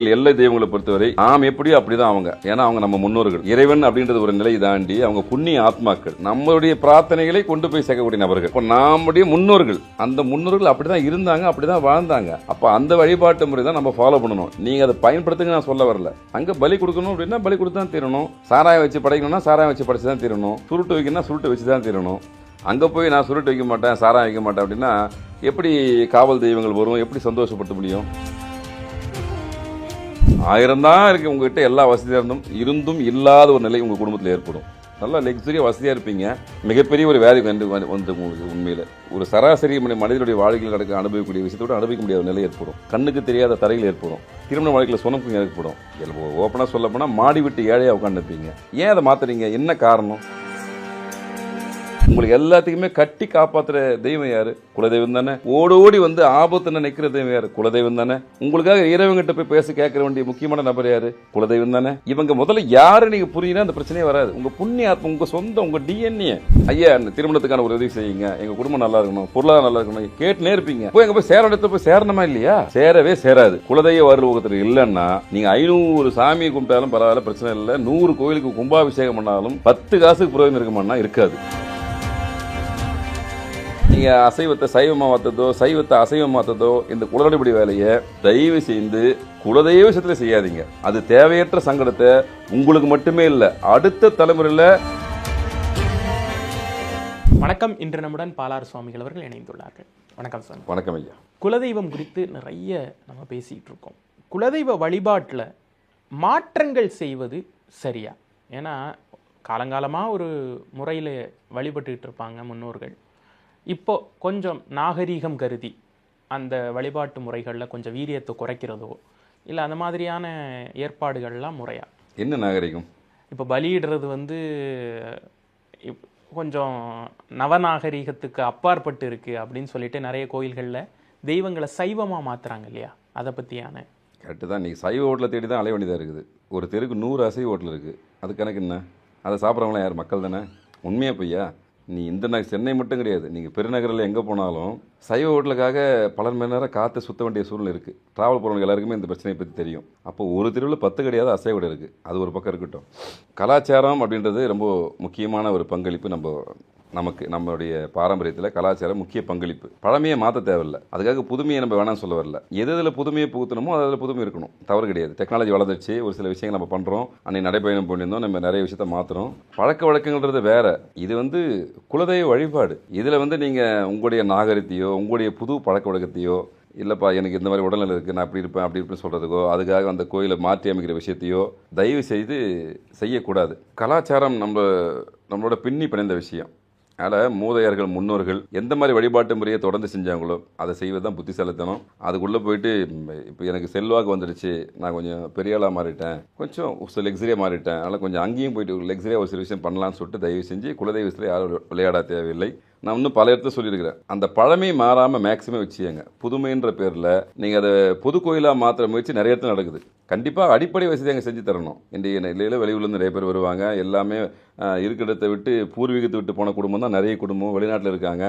எல்லை தெய்வங்களை பொறுத்தவரை நாம் எப்படியோ அப்படிதான் அவங்க. ஏன்னா அவங்க நம்ம முன்னோர்கள். இறைவன் அப்படின்றது ஒரு நிலை தாண்டி அவங்க புண்ணிய ஆத்மாக்கள். நம்மளுடைய பிரார்த்தனைகளை கொண்டு போய் சேர்க்கக்கூடிய நபர்கள். இப்போ நம்முடைய முன்னோர்கள், அந்த முன்னோர்கள் அப்படிதான் இருந்தாங்க, அப்படிதான் வாழ்ந்தாங்க. அப்ப அந்த வழிபாட்டு முறை தான் நம்ம ஃபாலோ பண்ணணும். நீங்க அதை பயன்படுத்துங்க நான் சொல்ல வரல. அங்க பலி கொடுக்கணும் அப்படின்னா பலி கொடுத்து தான் தீரணும். சாராயம் வச்சு படைக்கணும்னா சாராயம் வச்சு படைச்சு தான் தீரணும். சுருட்டு வைக்கணும்னா சுருட்டு வச்சு தான் தீரணும். அங்கே போய் நான் சுருட்டு வைக்க மாட்டேன், சாராயம் வைக்க மாட்டேன் அப்படின்னா எப்படி காவல் தெய்வங்கள் வரும்? எப்படி சந்தோஷப்படுத்த முடியும்? 1000 தான் இருக்கு உங்ககிட்ட, எல்லா வசதியாக இருந்தும் இல்லாத ஒரு நிலை உங்கள் குடும்பத்தில் ஏற்படும். நல்லா லக்ஸரியாக வசதியாக இருப்பீங்க, மிகப்பெரிய ஒரு வேலை வந்து உங்களுக்கு உண்மையில் ஒரு சராசரி மனிதனுடைய வாழ்க்கையில் நடக்க அனுபவிக்கக்கூடிய விஷயத்தோட அனுபவிக்க முடியாத நிலை ஏற்படும். கண்ணுக்கு தெரியாத தரையில் ஏற்படும். திருமண வாழ்க்கையில் சொன்னப்புங்க ஏற்படும். ஓப்பனாக சொல்ல போனால் மாடி விட்டு ஏழையாக உட்காந்துருப்பீங்க. ஏன் அதை மாற்றுறீங்க? என்ன காரணம்? உங்களுக்கு எல்லாத்துக்குமே கட்டி காப்பாற்றுற தெய்வம் யாரு? குலதெய்வம் தானே. ஓடி வந்து ஆபத்து நினைக்கிற தெய்வம் யாரு? குலதெய்வம் தானே. உங்களுக்காக இறைவங்கிட்ட போய் பேச கேட்க வேண்டிய முக்கியமான நபர் யாரு? குலதெய்வம் தானே. இவங்க முதல்ல யாரு நீங்க புரியுனா அந்த பிரச்சனையே வராது. உங்க புண்ணிய ஆத்மா, உங்க சொந்தம், உங்க டிஎன்ஏ. ஐயா திருமணத்துக்கான ஒரு உதவி செய்யுங்க, எங்க குடும்பம் நல்லா இருக்கணும், பொருளாதாரம் நல்லா இருக்கணும் கேட்டுனே இருப்பீங்க. போய் எங்க போய் சேர இடத்துல போய் சேரணுமா இல்லையா? சேரவே சேராது. குலதெய்வ வருவத்தில் இல்லைன்னா நீங்க 500 சாமியை கும்பிட்டாலும் பரவாயில்ல, பிரச்சனை இல்லை. 100 கோயிலுக்கு கும்பாபிஷேகம் பண்ணாலும் 10 காசுக்கு புரோஜனம் இருக்குமானா இருக்காது. நீங்க அசைவத்தை சைவமா மாத்ததோ, சைவத்தை அசைவம் மாத்ததோ, இந்த குலநடைபடி வேலையை தயவு செய்து குலதெய்வ விஷயத்துல செய்யாதீங்க. அது தேவையற்ற சங்கடத்தை உங்களுக்கு மட்டுமே இல்ல, அடுத்த தலைமுறையில. வணக்கம். இன்று நம்முடன் பாலாறு சுவாமிகள் அவர்கள் இணைந்துள்ளார்கள். வணக்கம் சார். வணக்கம் ஐயா. குலதெய்வம் குறித்து நிறைய நம்ம பேசிட்டு இருக்கோம். குலதெய்வ வழிபாட்டில் மாற்றங்கள் செய்வது சரியா? ஏன்னா காலங்காலமாக ஒரு முறையில் வழிபட்டுக்கிட்டு இருப்பாங்க முன்னோர்கள். இப்போ கொஞ்சம் நாகரீகம் கருதி அந்த வழிபாட்டு முறைகளில் கொஞ்சம் வீரியத்தை குறைக்கிறதோ இல்லை அந்த மாதிரியான ஏற்பாடுகள்லாம் முறையா? என்ன நாகரிகம்? இப்போ பலியிடுறது வந்து கொஞ்சம் நவநாகரீகத்துக்கு அப்பாற்பட்டு இருக்கு அப்படின்னு சொல்லிட்டு நிறைய கோயில்களில் தெய்வங்களை சைவமாக மாற்றுறாங்க இல்லையா? அதை பற்றியான கரெக்டு தான். நீங்கள் சைவ ஹோட்டலை தேடி தான் அலைய வேண்டியதாக இருக்குது. ஒரு தெருக்கு 100 அசைவ ஹோட்டல் இருக்குது. அது கணக்கு என்ன? அதை சாப்பிட்றவங்களாம் யார்? மக்கள் தானே. உண்மையாக பொய்யா? நீ இந்த சென்னை மட்டும் கிடையாது, நீங்கள் பெருநகரில் எங்கே போனாலும் சைவ ஹோட்டலுக்காக பல மணி நேரம் காற்று சுற்ற வேண்டிய சூழ்நிலை இருக்குது. ட்ராவல் போகிறவங்க எல்லாருக்குமே இந்த பிரச்சனையை பற்றி தெரியும். அப்போ ஒரு தெருவில் 10 கிடையாது அசைவ கடை இருக்குது. அது ஒரு பக்கம் இருக்கட்டும். கலாச்சாரம் அப்படின்றது ரொம்ப முக்கியமான ஒரு பங்களிப்பு. நமக்கு நம்மளுடைய பாரம்பரியத்தில் கலாச்சாரம் முக்கிய பங்களிப்பு. பழமையை மாற்ற தேவையில்லை. அதுக்காக புதுமையை நம்ம வேணாம் சொல்ல வரல. எதில் புதுமையை புகுத்தணுமோ அதில் புதுமை இருக்கணும், தவறு கிடையாது. டெக்னாலஜி வளர்ந்துச்சு, ஒரு சில விஷயங்கள் நம்ம பண்ணுறோம். அன்னைக்கு நடைபயணம் பண்ணியிருந்தோம், நம்ம நிறைய விஷயத்த மாற்றுறோம். பழக்க வழக்கங்கள்ன்றது வேற. இது வந்து குலதெய்வ வழிபாடு. இதில் வந்து நீங்கள் உங்களுடைய நாகரிகத்தையோ உங்களுடைய புது பழக்க வழக்கத்தையோ இல்லைப்பா எனக்கு இந்த மாதிரி உடல்நிலை இருக்குது நான் அப்படி இருப்பேன் அப்படி இருப்பேன்னு சொல்கிறதுக்கோ அதுக்காக அந்த கோயிலை மாற்றி அமைக்கிற விஷயத்தையோ தயவு செய்து செய்யக்கூடாது. கலாச்சாரம் நம்மளோட பின்னி பிணைந்த விஷயம். அதனால் மூதையர்கள் முன்னோர்கள் எந்த மாதிரி வழிபாட்டு முறையை தொடர்ந்து செஞ்சாங்களோ அதை செய்வது தான் புத்திசாலித்தனம். அதுக்குள்ளே போயிட்டு இப்போ எனக்கு செல்வாக்கு வந்துடுச்சு, நான் கொஞ்சம் பெரியாளாக மாறிட்டேன், கொஞ்சம் லக்ஸரியாக மாறிட்டேன், அதனால் கொஞ்சம் அங்கேயும் போயிட்டு லக்ஸரியாக ஒரு சில விஷயம் பண்ணலான்னு சொல்லிட்டு தயவு செஞ்சு குலதெய்வத்தில் யாரும் விளையாட தேவையில்லை. நான் இன்னும் பல இடத்துல சொல்லியிருக்கிறேன். அந்த பழமை மாறாமல் மேக்ஸிமம் வச்சுங்க. புதுமைன்ற பேரில் நீங்கள் அதை பொது கோயிலாக மாற்றுற முயற்சி நிறைய இடத்துல நடக்குது. கண்டிப்பாக அடிப்படை வசதி அங்கே செஞ்சு தரணும். இன்றைய நிலையில் வெளியூர்லேருந்து நிறைய பேர் வருவாங்க. எல்லாமே இருக்கிற இடத்தை விட்டு பூர்வீகத்தை விட்டு போன குடும்பம் தான் நிறைய குடும்பம் வெளிநாட்டில் இருக்காங்க.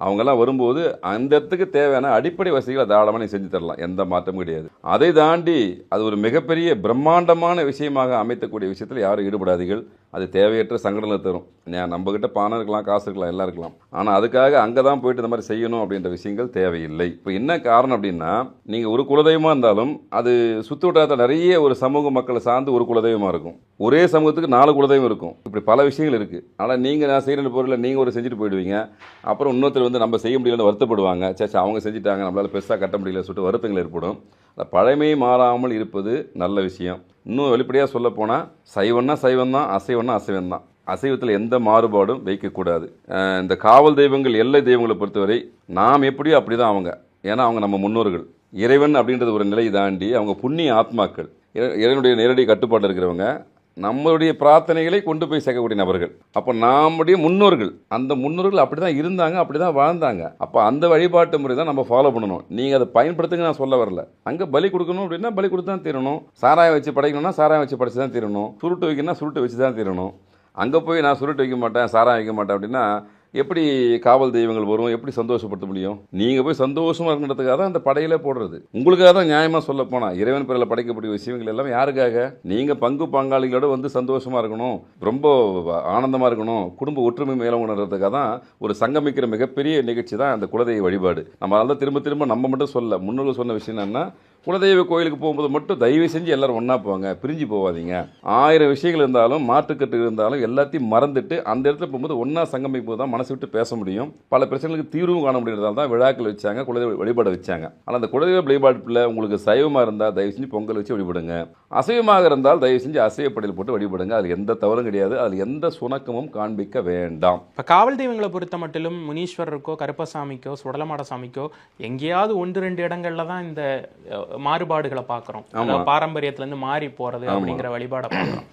அவங்கெல்லாம் வரும்போது அந்த இடத்துக்கு தேவையான அடிப்படை வசதிகளை தாராளமாக நீ செஞ்சு தரலாம், எந்த மாற்றமும் கிடையாது. அதை தாண்டி அது ஒரு மிகப்பெரிய பிரம்மாண்டமான விஷயமாக அமைத்தக்கூடிய விஷயத்தில் யாரும் ஈடுபடாதீர்கள். அது தேவையற்ற சங்கடங்களை தரும். நம்மகிட்ட பணம் இருக்கலாம், காசு இருக்கலாம், எல்லாம் இருக்கலாம். ஆனால் அதுக்காக அங்கே தான் போயிட்டு இந்த மாதிரி செய்யணும் அப்படின்ற விஷயங்கள் தேவையில்லை. இப்போ என்ன காரணம் அப்படின்னா, நீங்கள் ஒரு குலதெய்வமாக இருந்தாலும் அது சுற்று வட்டாரத்தில் நிறைய ஒரு சமூக மக்களை சார்ந்து ஒரு குலதெய்வமாக இருக்கும். ஒரே சமூகத்துக்கு 4 குலதெய்வம் இருக்கும். இப்படி பல விஷயங்கள் இருக்குது. ஆனால் நீங்கள் நான் செய்கிற பொருளை நீங்கள் ஒரு செஞ்சுட்டு போயிடுவீங்க. அப்புறம் இன்னொருத்தர் வந்து நம்ம செய்ய முடியலன்னு வருத்தப்படுவாங்க. சேச்சா அவங்க செஞ்சுட்டாங்க, நம்மளால் பெருசாக கட்ட முடியல சொல்லிட்டு வருத்தங்கள் ஏற்படும். அந்த பழமை மாறாமல் இருப்பது நல்ல விஷயம். இன்னும் வெளிப்படையாக சொல்ல போனால் சைவம்னா சைவம் தான், அசைவம்னா அசைவம் தான். அசைவத்தில் எந்த மாறுபாடும் வைக்கக்கூடாது. இந்த காவல் தெய்வங்கள் எல்லை தெய்வங்களை பொறுத்தவரை நாம் எப்படியோ அப்படி தான் அவங்க. ஏன்னா அவங்க நம்ம முன்னோர்கள். இறைவன் அப்படின்றது ஒரு நிலை தாண்டி அவங்க புண்ணிய ஆத்மாக்கள். இறைவனுடைய நேரடி கட்டுப்பாட்டில் இருக்கிறவங்க, நம்மளுடைய பிரார்த்தனைகளை கொண்டு போய் சேர்க்கக்கூடிய நபர்கள். அப்போ நம்முடைய முன்னோர்கள், அந்த முன்னோர்கள் அப்படி தான் இருந்தாங்க, அப்படி தான் வாழ்ந்தாங்க. அப்போ அந்த வழிபாட்டு முறை தான் நம்ம ஃபாலோ பண்ணணும். நீங்கள் அதை பயன்படுத்துங்க நான் சொல்ல வரல. அங்கே பலி கொடுக்கணும் அப்படின்னா பலி கொடுத்து தான் தீரணும். சாராயம் வச்சு படைக்கணும்னா சாராயம் வச்சு படைச்சு தான் தீரணும். சுருட்டு வைக்கணும்னா சுருட்டு வச்சு தான் தீரணும். அங்கே போய் நான் சுருட்டு வைக்க மாட்டேன், சாராயம் வைக்க மாட்டேன் அப்படின்னா எப்படி காவல் தெய்வங்கள் வரும், எப்படி சந்தோஷப்படுத்த முடியும்? நீங்கள் போய் சந்தோஷமாக இருக்கிறதுக்காக தான் அந்த படையிலே போடுறது. உங்களுக்காக தான் நியாயமாக சொல்ல போனால் இறைவன் பிறல படைக்கக்கூடிய விஷயங்கள் எல்லாம் யாருக்காக? நீங்கள் பங்கு பங்காளிகளோட வந்து சந்தோஷமாக இருக்கணும், ரொம்ப ஆனந்தமாக இருக்கணும், குடும்ப ஒற்றுமை மேலே உணர்றதுக்காக தான் ஒரு சங்கமிக்கிற மிகப்பெரிய நிகழ்ச்சி தான் அந்த குலதெய்வ வழிபாடு. நம்ம அதெல்லாம் திரும்ப திரும்ப நம்ம மட்டும் சொல்ல, முன்னோர்கள் சொன்ன விஷயம் என்னன்னா, குலதெய்வ கோயிலுக்கு போகும்போது மட்டும் தயவு செஞ்சு எல்லாரும் ஒன்றா போவாங்க, பிரிஞ்சு போகாதீங்க. 1000 விஷயங்கள் இருந்தாலும் மாற்றுக்கட்டு இருந்தாலும் எல்லாத்தையும் மறந்துட்டு அந்த இடத்துல போகும்போது ஒன்றா சங்கமிக்கும் போது தான் மனசு விட்டு பேச முடியும். பல பிரச்சனைகளுக்கு தீர்வும் காண முடியறதால தான் விழாக்கள் வச்சாங்க, குலதெய்வ வழிபாடு வச்சாங்க. ஆனால் அந்த குலதெய்வ வழிபாட்டில் உங்களுக்கு சைவமாக இருந்தால் தயவு செஞ்சு பொங்கல் வச்சு வழிபடுங்க, அசைவமாக இருந்தால் தயவு செஞ்சு அசைவப்படையில் போட்டு வழிபடுங்க. அதில் எந்த தவறும் கிடையாது, அதில் எந்த சுணக்கமும் காண்பிக்க வேண்டாம். இப்போ காவல் தெய்வங்களை பொறுத்த மட்டிலும் முனீஸ்வரருக்கோ கருப்பசாமிக்கோ சுடலமாட சாமிக்கோ எங்கேயாவது 1-2 இடங்கள்ல தான் இந்த மாறுபாடுகளை பார்க்குறோம். பாரம்பரியத்திலேருந்து மாறி போகிறது அப்படிங்கிற வழிபாடை பார்க்குறோம்.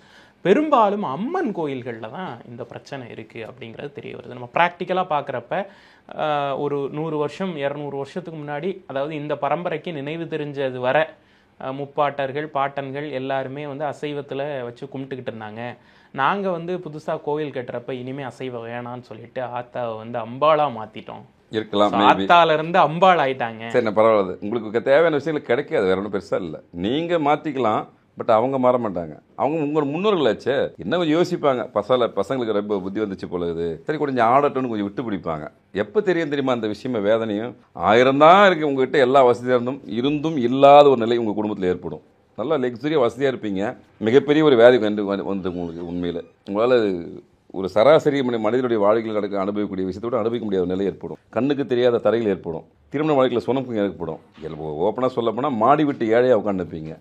பெரும்பாலும் அம்மன் கோயில்களில் தான் இந்த பிரச்சனை இருக்குது அப்படிங்கிறது தெரிய வருது. நம்ம ப்ராக்டிக்கலாக பார்க்குறப்ப ஒரு 100 வருஷம் 200 வருஷத்துக்கு முன்னாடி, அதாவது இந்த பரம்பரைக்கு நினைவு தெரிஞ்சது வர முப்பாட்டர்கள் பாட்டன்கள் எல்லாருமே வந்து அசைவத்தில் வச்சு கும்பிட்டுக்கிட்டு இருந்தாங்க. நாங்கள் வந்து புதுசாக கோவில் கட்டுறப்ப இனிமேல் அசைவம் வேணான்னு சொல்லிட்டு ஆத்தாவை வந்து அம்பாளாக மாற்றிட்டோம். இருக்கலாம், ஆத்தால இருந்து அம்பாள் ஆயிட்டாங்க. சரி, நான் பரவாயில்ல, உங்களுக்கு தேவையான விஷயங்கள் கிடைக்காது, வேற ஒன்றும் பெருசாக இல்லை. நீங்கள் மாற்றிக்கலாம், பட் அவங்க மாற மாட்டாங்க. அவங்க உங்கள் முன்னோர்களாச்சே, என்ன கொஞ்சம் யோசிப்பாங்க. பசங்களுக்கு ரொம்ப புத்தி வந்துச்சு போலகுது, சரி கொஞ்சம் ஆடட்டும்னு கொஞ்சம் விட்டு பிடிப்பாங்க. எப்போ தெரியுமா அந்த விஷயமா வேதனையும்? 1000 தான் இருக்குது உங்ககிட்ட, எல்லா வசதியாக இருந்தும் இல்லாத ஒரு நிலை உங்கள் குடும்பத்தில் ஏற்படும். நல்லா லக்ஸரியாக வசதியாக இருப்பீங்க, மிகப்பெரிய ஒரு வியாதி வந்து உங்களுக்கு உண்மையில் உங்களால் ஒரு சராசரி மனிதனுடைய வாழ்க்கையில் அனுபவிக்கக்கூடிய விஷயத்தோட அனுபவிக்க முடியாத நிலை ஏற்படும். கண்ணுக்கு தெரியாத தரையில் ஏற்படும். திருமண வாழ்க்கையில் சுணக்கம் ஏற்படும். ஓப்பனாக சொல்ல போனால் மாடி விட்டு ஏழையாக உட்காந்துருப்பீங்க.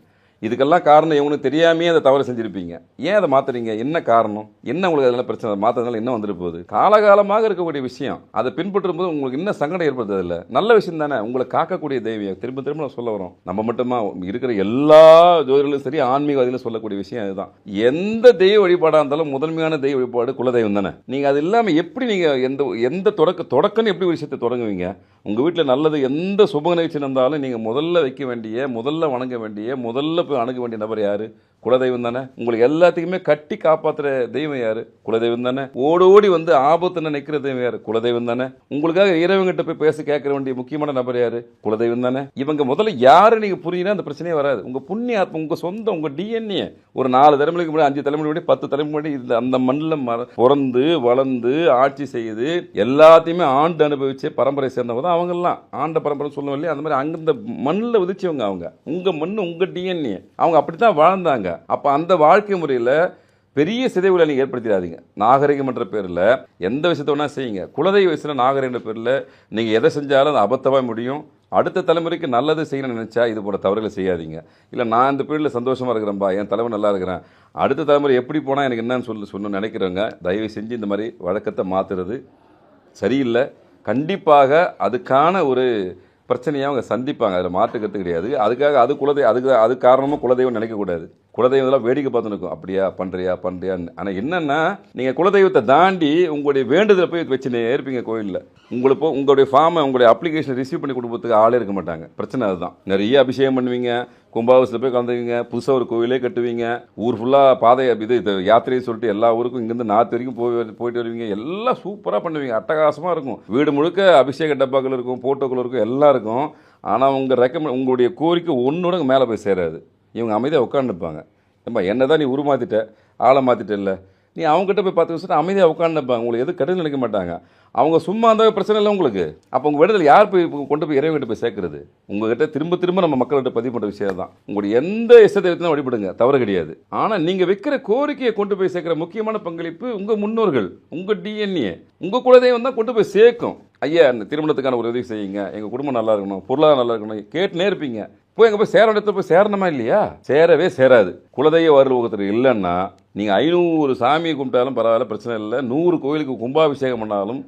இதுக்கெல்லாம் காரணம் இவங்களுக்கு தெரியாமே அதை தவறு செஞ்சுருப்பீங்க. ஏன் அதை மாற்றுறீங்க? என்ன காரணம்? என்ன உங்களுக்கு அதெல்லாம் பிரச்சனை? அதை மாற்றுறதுனால என்ன வந்துட்டு போகுது? காலகாலமாக இருக்கக்கூடிய விஷயம், அதை பின்பற்றும் போது உங்களுக்கு என்ன சங்கடம் ஏற்படுறது இல்லை? நல்ல விஷயம் தானே. உங்களை காக்கக்கூடிய தெய்வம். திரும்ப திரும்ப நான் சொல்ல வரோம், நம்ம மட்டுமா இருக்கிற எல்லா ஜோதிடர்களும் சரி ஆன்மீகவாதிகளும் சொல்லக்கூடிய விஷயம் அதுதான். எந்த தெய்வ வழிபாடாக இருந்தாலும் முதன்மையான தெய்வ வழிபாடு குலதெய்வம் தானே. நீங்கள் அது இல்லாமல் எப்படி நீங்கள் எந்த தொடக்கம்னு எப்படி ஒரு விஷயத்தை தொடங்குவீங்க? உங்கள் வீட்டில் நல்லது எந்த சுப நிகழ்ச்சி இருந்தாலும் நீங்கள் முதல்ல வைக்க வேண்டிய, முதல்ல வணங்க வேண்டிய, முதல்ல அணுக வேண்டிய நபர் யாரு? குலதெய்வம் தானே. உங்களுக்கு எல்லாத்துக்குமே கட்டி காப்பாற்றுற தெய்வம் யாரு? குலதெய்வம் தானே. ஓடி வந்து ஆபத்து நினைக்கிற தெய்வம் யாரு? குலதெய்வம் தானே. உங்களுக்காக இறைவங்கிட்ட போய் பேச கேட்க வேண்டிய முக்கியமான நபர் யாரு? குலதெய்வம் தானே. இவங்க முதல்ல யாரு நீங்க புரிஞ்சினா அந்த பிரச்சனையே வராது. உங்க புண்ணிய ஆத்மா, உங்க சொந்த, உங்க டிஎன்ஏ ஒரு 4 தலைமுறைக்கு முன்னாடி, 5 தலைமுறை முன்னாடி, 10 தலைமுறை முன்னாடி இந்த அந்த மண்ணில் பிறந்து வளர்ந்து ஆட்சி செய்து எல்லாத்தையுமே ஆண்டு அனுபவிச்சு பரம்பரை சேர்ந்தவங்க தான் அவங்கெல்லாம். ஆண்ட பரம்பரை சொல்லுவோம் இல்லையா, அந்த மாதிரி அந்த மண்ணில் உதிச்சவங்க அவங்க. உங்க மண், உங்க டிஎன்ஏ. அவங்க அப்படித்தான் வாழ்ந்தாங்க. அப்ப அந்த வாழ்க்கை முறையில் பெரிய சிதைவுகளை நீங்கள் ஏற்படுத்திடாதீங்க. நாகரிகம் என்ற பேரில் எந்த விஷயத்த வேணா செய்யுங்க. குலதெய்வ வயசில் நாகரிகம் என்ற பேரில் நீங்கள் எதை செஞ்சாலும் அது அபத்தமாக முடியும். அடுத்த தலைமுறைக்கு நல்லது செய்யணும்னு நினச்சா இது போல தவறுகளை செய்யாதீங்க. இல்லை நான் இந்த பீரியடில் சந்தோஷமாக இருக்கிறேன்பா, என் தலைவர் நல்லா இருக்கிறேன், அடுத்த தலைமுறை எப்படி போனால் எனக்கு என்னன்னு சொல்லணும்னு நினைக்கிறவங்க தயவு செஞ்சு இந்த மாதிரி வழக்கத்தை மாற்றுறது சரியில்லை. கண்டிப்பாக அதுக்கான ஒரு பிரச்சனையாக அவங்க சந்திப்பாங்க, அதில் மாற்றுக்கிறது கிடையாது. அதுக்காக அது காரணமாக குலதெய்வம் நினைக்கக்கூடாது. குலதெய்வம் இதெல்லாம் வேடிக்கை பார்த்து நிற்கும், அப்படியா பண்ணுறியா. ஆனால் என்னென்னா நீங்கள் குலதெய்வத்தை தாண்டி உங்களுடைய வேண்டுதலை போய் வச்சுனே இருப்பீங்க கோயிலில். உங்களுடைய ஃபார்மை, உங்களுடைய அப்ளிகேஷனை ரிசீவ் பண்ணி கொடுப்பதுக்கு ஆளே இருக்க மாட்டாங்க. பிரச்சனை அதுதான். நிறைய அபிஷேகம் பண்ணுவீங்க, கும்பாபிஷேகத்தில் போய் கலந்துவீங்க, புதுசாக ஒரு கோவிலே கட்டுவீங்க, ஊர் ஃபுல்லாக பாதை யாத்திரையை சொல்லிட்டு எல்லா ஊருக்கும் இங்கேருந்து நார்த் வரைக்கும் போயிட்டு வருவீங்க. எல்லாம் சூப்பராக பண்ணுவீங்க, அட்டகாசமாக இருக்கும். வீடு முழுக்க அபிஷேக டப்பாக்கள் இருக்கும், போட்டோக்கள் இருக்கும், எல்லாம் இருக்கும். ஆனால் உங்களுடைய கோரிக்கை ஒன்றோட மேலே போய் சேராது. இவங்க அமைதியாக உட்காந்துப்பாங்க. ஏம்பா என்ன தான் நீ உருமாற்றிட்ட, ஆளை மாற்றிட்ட, இல்லை நீ அவங்ககிட்ட போய் 10 வருஷம் அமைதியாக உட்காந்துப்பாங்க. உங்களுக்கு எது கெடுதல் நினைக்க மாட்டாங்க. அவங்க சும்மா அந்த பிரச்சனை இல்லை உங்களுக்கு. அப்போ உங்கள் விடுதலை யார் போய் கொண்டு போய் இறைவன்கிட்ட போய் சேர்க்கறது? உங்ககிட்ட திரும்ப நம்ம மக்கள்கிட்ட பதிவு பண்ணுற விஷயம் தான். உங்களுடைய எந்த இஷ்டத்தை தான் வழிபடுங்க, தவறு கிடையாது. ஆனால் நீங்கள் வைக்கிற கோரிக்கையை கொண்டு போய் சேர்க்குற முக்கியமான பங்களிப்பு உங்கள் முன்னோர்கள், உங்கள் டிஎன்ஏ, உங்கள் குலதெய்வம் தான் கொண்டு போய் சேர்க்கும். ஐயா திருமணத்துக்கான ஒரு உதவி செய்யுங்க, எங்கள் குடும்பம் நல்லா இருக்கணும், பொருளாதாரம் நல்லா இருக்கணும் கேட்டுனே இருப்பீங்க. போய் எங்கே போய் சேர இடத்துல போய் சேரணுமா இல்லையா? சேரவே சேராது. குலதெய்வ அருள்லோகத்தில் இல்லைன்னா நீங்கள் 500 சாமியை கும்பிட்டாலும் பரவாயில்ல, பிரச்சனை இல்லை. 100 கோயிலுக்கு கும்பாபிஷேகம் பண்ணாலும்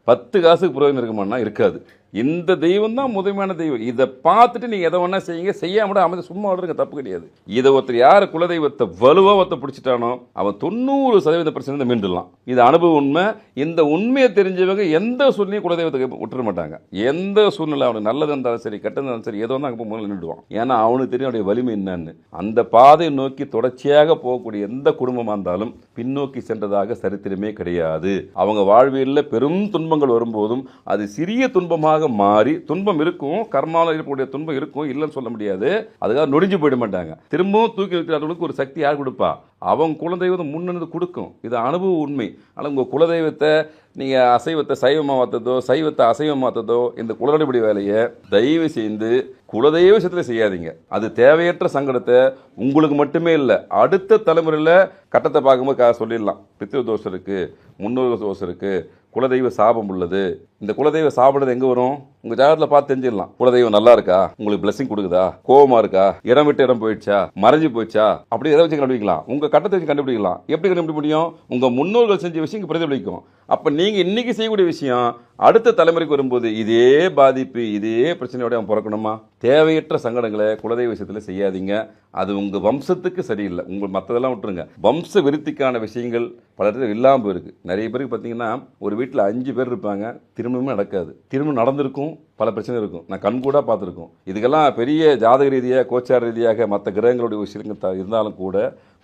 10 காசுக்கு புரோஜனம் இருக்குமான்னா இருக்காது. இந்த தெய்வம் தான் முதன்மையான தெய்வம். இதை பார்த்துட்டு நீங்கள் எதை வேணா செய்யுங்க, செய்யாம அமைதி சும்மா விடுறதுங்க, தப்பு கிடையாது. இதை ஒருத்தர் யார் குலதெய்வத்தை வலுவாக ஒருத்தர் பிடிச்சிட்டானோ அவன் 90% பிரச்சனை மீண்டுடலாம். இது அனுபவம் உண்மை. இந்த உண்மையை தெரிஞ்சவங்க எந்த சூழ்நிலையும் குலதெய்வத்தை விட்டுற மாட்டாங்க. எந்த சூழ்நிலை அவனுக்கு நல்லது இருந்தாலும் சரி, கெட்டது இருந்தாலும் சரி, ஏதோ வந்து அங்கே போய் முதல்ல நின்றுடுவான். ஏன்னா அவனுக்கு தெரியும் அவனுடைய வலிமை என்னன்னு. அந்த பாதையை நோக்கி தொடர்ச்சியாக போகக்கூடிய எந்த குடும்பமாக இருந்தாலும் பின்னோக்கி சென்றதாக சரித்திரமே கிடையாது. அவங்க வாழ்வியலில் பெரும் துன்பங்கள் வரும்போதும் அது சிறிய துன்பமாக மாறி, துன்பம் இருக்கும், கர்மாவில் இருக்கக்கூடிய துன்பம் இருக்கும், இல்லைன்னு சொல்ல முடியாது, அதுக்காக நொடிஞ்சு போயிட மாட்டாங்க. திரும்பவும் தூக்கி வைக்கிறவங்களுக்கு ஒரு சக்தி யார் கொடுப்பா? அவங்க குலதெய்வம் முன்னெடுத்து கொடுக்கும். இது அனுபவ உண்மை. ஆனால் உங்கள் குலதெய்வத்தை நீங்கள் அசைவத்தை சைவமாக மாற்றதோ, சைவத்தை அசைவம் மாற்றதோ, இந்த குலநடைபடி வேலையை தயவு செய்து குலதெய்வ விஷயத்தில் செய்யாதீங்க. அது தேவையற்ற சங்கடத்தை உங்களுக்கு மட்டுமே இல்லை, அடுத்த தலைமுறையில் கட்டத்தை பார்க்கும்போது சொல்லிடலாம். பித்ரு தோஷம் இருக்குது, முன்னோர்கள் தோஷம் இருக்குது, குலதெய்வ சாபம் உள்ளது. இந்த குலதெய்வ சாப்பிடுறது எங்கே வரும்? உங்கள் ஜாதகத்தில் பார்த்து தெரிஞ்சிடலாம். குலதெய்வம் நல்லா இருக்கா, உங்களுக்கு பிளஸிங் கொடுக்குதா, கோபமாக இருக்கா, இடம் விட்டு இடம் போயிடுச்சா, மறைஞ்சு போயிடுச்சா, அப்படி எதை வச்சு கண்டுபிடிக்கலாம். உங்கள் கட்டத்தை வச்சு கண்டுபிடிக்கலாம். எப்படி கண்டுபிடிக்க முடியும்? உங்கள் முன்னோர்கள் செஞ்ச விஷயம் இங்கே பிரதிபலிக்கும். அப்போ நீங்கள் இன்னைக்கு செய்யக்கூடிய விஷயம் அடுத்த தலைமுறைக்கு வரும்போது இதே பாதிப்பு, இதே பிரச்சனையோட அவன் பிறக்கணுமா? தேவையற்ற சங்கடங்களை குலதெய்வ விஷயத்தில் செய்யாதீங்க. அது உங்கள் வம்சத்துக்கு சரியில்லை. உங்கள் மற்றதெல்லாம் விட்டுருங்க. வம்ச விருத்திக்கான விஷயங்கள் பல இடத்துல இல்லாமல் போயிருக்கு. நிறைய பேருக்கு பார்த்தீங்கன்னா ஒரு வீட்டில் 5 பேர் இருப்பாங்க, திருமணமே நடக்காது. திருமணம் நடந்திருக்கும், பல பிரச்சனை இருக்கும். நான் கண்கூடாக பார்த்துருக்கோம். இதுக்கெல்லாம் பெரிய ஜாதக ரீதியாக, கோச்சார ரீதியாக மற்ற கிரகங்களுடைய விஷயங்கள் இருந்தாலும் கூட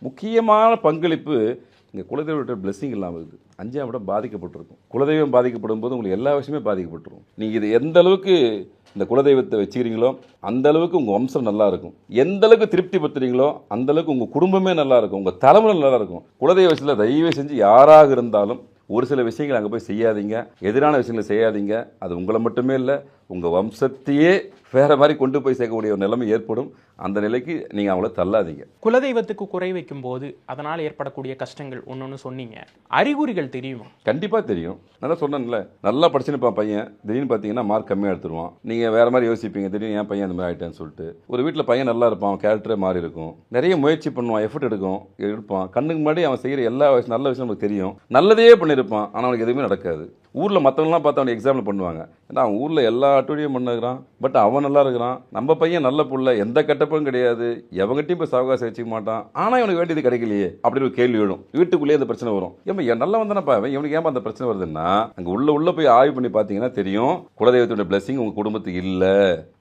முக்கியமான பங்களிப்பு இங்கே குலதெய்வ பிளெஸிங் இல்லாமல் இருக்குது. 5ஆம் இடம் பாதிக்கப்பட்டிருக்கும். குலதெய்வம் பாதிக்கப்படும் போது உங்களுக்கு எல்லா விஷயமே பாதிக்கப்பட்டுரும். நீங்கள் இது எந்த அளவுக்கு இந்த குலதெய்வத்தை வச்சுக்கிறீங்களோ அந்த அளவுக்கு உங்கள் வம்சம் நல்லா இருக்கும். எந்த அளவுக்கு திருப்தி படுத்துறீங்களோ அந்த அளவுக்கு உங்கள் குடும்பமே நல்லா இருக்கும், உங்கள் தலைமுறை நல்லா இருக்கும். குலதெய்வ விஷயத்தில் தயவு செஞ்சு யாராக இருந்தாலும் ஒரு சில விஷயங்கள் அங்கே போய் செய்யாதீங்க, எதிரான விஷயங்களை செய்யாதீங்க. அது உங்களை மட்டுமே இல்லை, உங்கள் வம்சத்தையே வேறு மாதிரி கொண்டு போய் சேர்க்கக்கூடிய ஒரு நிலைமை ஏற்படும். அந்த நிலைக்கு நீங்கள் அவங்கள தள்ளாதீங்க. குலதெய்வத்துக்கு குறை வைக்கும் போது அதனால் ஏற்படக்கூடிய கஷ்டங்கள் ஒன்று சொன்னீங்க. அறிகுறிகள் தெரியுமா? கண்டிப்பாக தெரியும். நான் சொன்னேன்ல, நல்லா படிச்சுனுப்பான் பையன், திடீர்னு பார்த்தீங்கன்னா மார்க் கம்மியாக எடுத்துருவான். நீங்கள் வேறு மாதிரி யோசிப்பீங்க, திடீர்னு என் பையன் அந்த மாதிரி ஆகிட்டேன்னு சொல்லிட்டு. ஒரு வீட்டில் பையன் நல்லா இருப்பான், கேரக்டரே மாறி இருக்கும், நிறைய முயற்சி பண்ணுவான், எஃபர்ட் எடுப்பான். கண்ணுக்கு முன்னாடி அவன் செய்கிற எல்லா நல்ல விஷயம் நமக்கு தெரியும், நல்லதே பண்ணியிருப்பான். ஆனால் அவனுக்கு எதுவுமே நடக்காது. ஊரில் மற்றவங்களாம் பார்த்து அவனுக்கு எக்ஸாம்பிள் பண்ணுவாங்க. ஏன்னா அவன் ஊரில் எல்லா அட்டுடியும் பண்ணுறான், பட் அவன் நல்லா இருக்கிறான். நம்ம பையன் நல்ல புள்ள, எந்த கட்டப்பும் கிடையாது, எவங்கிட்டையும் போய் சவகாசம் வச்சுக்க மாட்டான், ஆனால் இவனுக்கு வேண்டியது கிடைக்கலையே அப்படின்னு ஒரு கேள்வி எழும். வீட்டுக்குள்ளேயே அந்த பிரச்சனை வரும். ஏன் நல்லா வந்தானப்பா இவனுக்கு ஏன் அந்த பிரச்சனை வருதுன்னா, அங்கே உள்ள போய் ஆய்வு பண்ணி பார்த்தீங்கன்னா தெரியும், குலதெய்வத்துடைய பிளஸிங் உங்கள் குடும்பத்துக்கு இல்லை.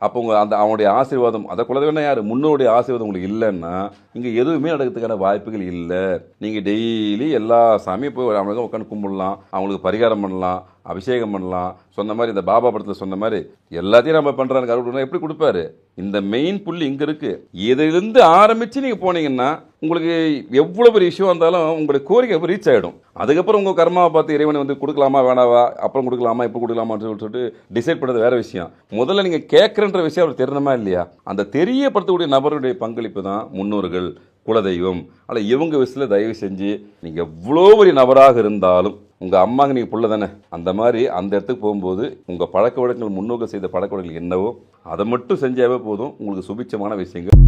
அப்போ உங்கள் அவனுடைய ஆசீர்வாதம், அதை குலதெய்வம்னா யார், முன்னோருடைய ஆசீர்வாதம் உங்களுக்கு இல்லைன்னா இங்கே எதுவுமே நடக்கிறதுக்கான வாய்ப்புகள் இல்லை. நீங்கள் டெய்லி எல்லா சாமியும் போய் அவனுக்கு உட்காந்து கும்பிடலாம், அவங்களுக்கு பரிகாரம் பண்ணலாம், அபிஷேகம் பண்ணலாம். சொன்ன மாதிரி இந்த பாபா படத்தில் சொன்ன மாதிரி எல்லாத்தையும் நம்ம பண்ணுறாங்க. கருவினா எப்படி கொடுப்பாரு? இந்த மெயின் புள்ளி இங்கே இருக்குது. இதிலிருந்து ஆரம்பித்து நீங்கள் போனீங்கன்னா உங்களுக்கு எவ்வளோ பெரிய இஷ்யூ வந்தாலும் உங்களுடைய கோரிக்கை எப்போ ரீச் ஆகிடும். அதுக்கப்புறம் உங்கள் கர்மாவை பார்த்து இறைவனை வந்து கொடுக்கலாமா வேணாவா, அப்புறம் கொடுக்கலாமா இப்போ கொடுக்கலாமான்னு சொல்லிட்டு டிசைட் பண்ணுறது வேறு விஷயம். முதல்ல நீங்கள் கேட்குறன்ற விஷயம் அவர் தெரியணுமா இல்லையா? அந்த தெரியப்படுத்தக்கூடிய நபருடைய பங்களிப்பு தான் முன்னோர்கள், குலதெய்வம். ஆனால் இவங்க விஷயத்தில் தயவு செஞ்சு நீங்கள் எவ்வளோ பெரிய நபராக இருந்தாலும் உங்கள் அம்மாங்க நீங்கள் புள்ள தானே, அந்த மாதிரி அந்த இடத்துக்கு போகும்போது உங்கள் பழக்க வழக்கங்கள், முன்னோர்கள் செய்த பழக்க வழக்கங்கள் என்னவோ அதை மட்டும் செஞ்சாவே போதும். உங்களுக்கு சுபிட்சமான விஷயங்கள்